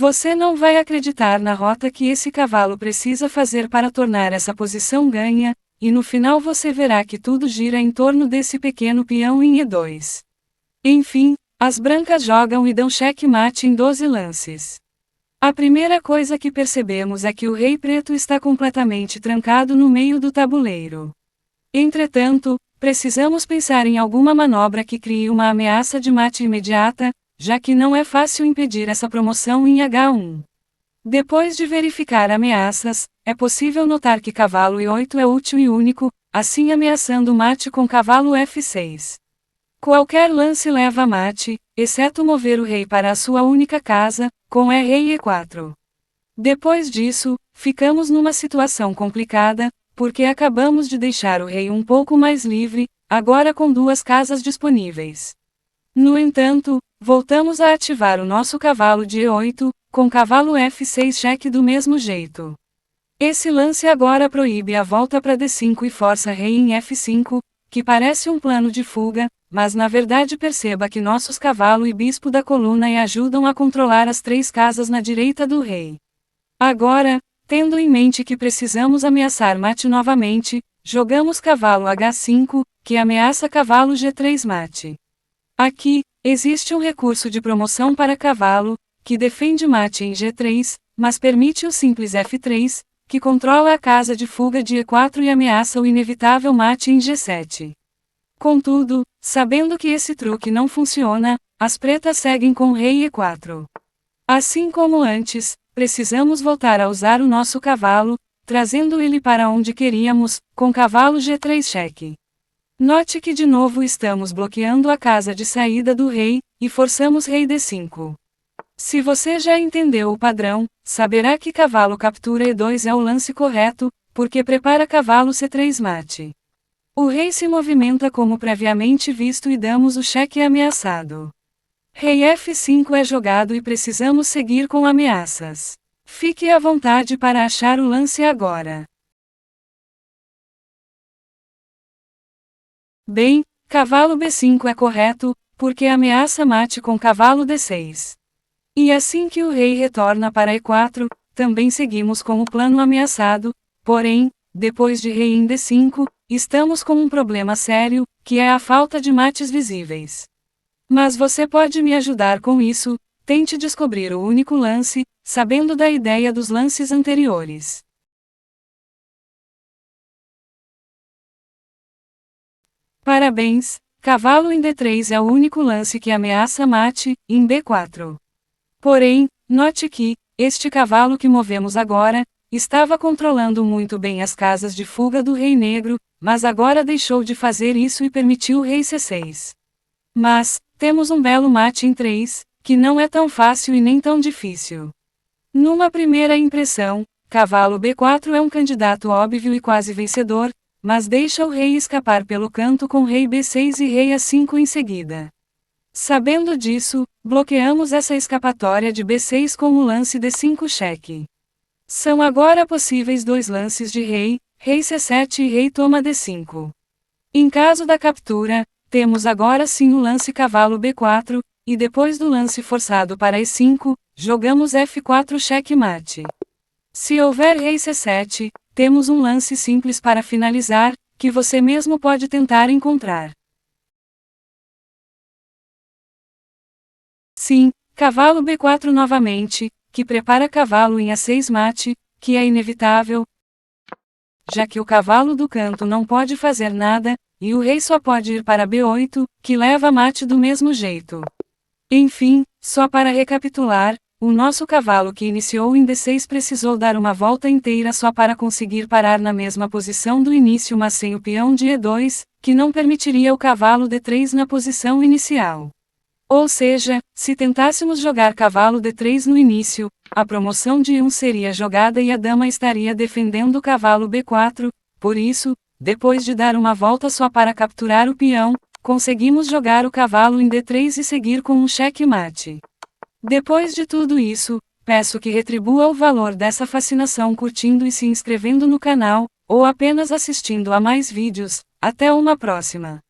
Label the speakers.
Speaker 1: Você não vai acreditar na rota que esse cavalo precisa fazer para tornar essa posição ganha, e no final você verá que tudo gira em torno desse pequeno peão em E2. Enfim, as brancas jogam e dão cheque-mate em 12 lances. A primeira coisa que percebemos é que o rei preto está completamente trancado no meio do tabuleiro. Entretanto, precisamos pensar em alguma manobra que crie uma ameaça de mate imediata, já que não é fácil impedir essa promoção em H1. Depois de verificar ameaças, é possível notar que cavalo E8 é útil e único, assim ameaçando mate com cavalo F6. Qualquer lance leva mate, exceto mover o rei para a sua única casa, com rei E4. Depois disso, ficamos numa situação complicada, porque acabamos de deixar o rei um pouco mais livre, agora com duas casas disponíveis. No entanto, voltamos a ativar o nosso cavalo de E8, com cavalo F6 cheque do mesmo jeito. Esse lance agora proíbe a volta para D5 e força rei em F5, que parece um plano de fuga, mas na verdade perceba que nossos cavalo e bispo da coluna E ajudam a controlar as três casas na direita do rei. Agora, tendo em mente que precisamos ameaçar mate novamente, jogamos cavalo H5, que ameaça cavalo G3 mate. Aqui, existe um recurso de promoção para cavalo, que defende mate em G3, mas permite o simples F3, que controla a casa de fuga de E4 e ameaça o inevitável mate em G7. Contudo, sabendo que esse truque não funciona, as pretas seguem com rei E4. Assim como antes, precisamos voltar a usar o nosso cavalo, trazendo ele para onde queríamos, com cavalo G3 cheque. Note que de novo estamos bloqueando a casa de saída do rei, e forçamos rei D5. Se você já entendeu o padrão, saberá que cavalo captura E2 é o lance correto, porque prepara cavalo C3 mate. O rei se movimenta como previamente visto e damos o cheque ameaçado. Rei F5 é jogado e precisamos seguir com ameaças. Fique à vontade para achar o lance agora. Bem, cavalo B5 é correto, porque ameaça mate com cavalo D6. E assim que o rei retorna para E4, também seguimos com o plano ameaçado, porém, depois de rei em D5, estamos com um problema sério, que é a falta de mates visíveis. Mas você pode me ajudar com isso, tente descobrir o único lance, sabendo da ideia dos lances anteriores. Parabéns, cavalo em D3 é o único lance que ameaça mate, em B4. Porém, note que, este cavalo que movemos agora, estava controlando muito bem as casas de fuga do rei negro, mas agora deixou de fazer isso e permitiu rei C6. Mas, temos um belo mate em 3, que não é tão fácil e nem tão difícil. Numa primeira impressão, cavalo B4 é um candidato óbvio e quase vencedor, mas deixa o rei escapar pelo canto com rei B6 e rei A5 em seguida. Sabendo disso, bloqueamos essa escapatória de B6 com o lance D5 cheque. São agora possíveis dois lances de rei C7 e rei toma D5. Em caso da captura, temos agora sim o lance cavalo B4, e depois do lance forçado para E5, jogamos F4 cheque mate. Se houver rei C7, temos um lance simples para finalizar, que você mesmo pode tentar encontrar. Sim, cavalo B4 novamente, que prepara cavalo em A6 mate, que é inevitável, já que o cavalo do canto não pode fazer nada, e o rei só pode ir para B8, que leva mate do mesmo jeito. Enfim, só para recapitular, o nosso cavalo que iniciou em D6 precisou dar uma volta inteira só para conseguir parar na mesma posição do início, mas sem o peão de E2, que não permitiria o cavalo D3 na posição inicial. Ou seja, se tentássemos jogar cavalo D3 no início, a promoção de E1 seria jogada e a dama estaria defendendo o cavalo B4, por isso, depois de dar uma volta só para capturar o peão, conseguimos jogar o cavalo em D3 e seguir com um cheque mate. Depois de tudo isso, peço que retribua o valor dessa fascinação curtindo e se inscrevendo no canal, ou apenas assistindo a mais vídeos. Até uma próxima!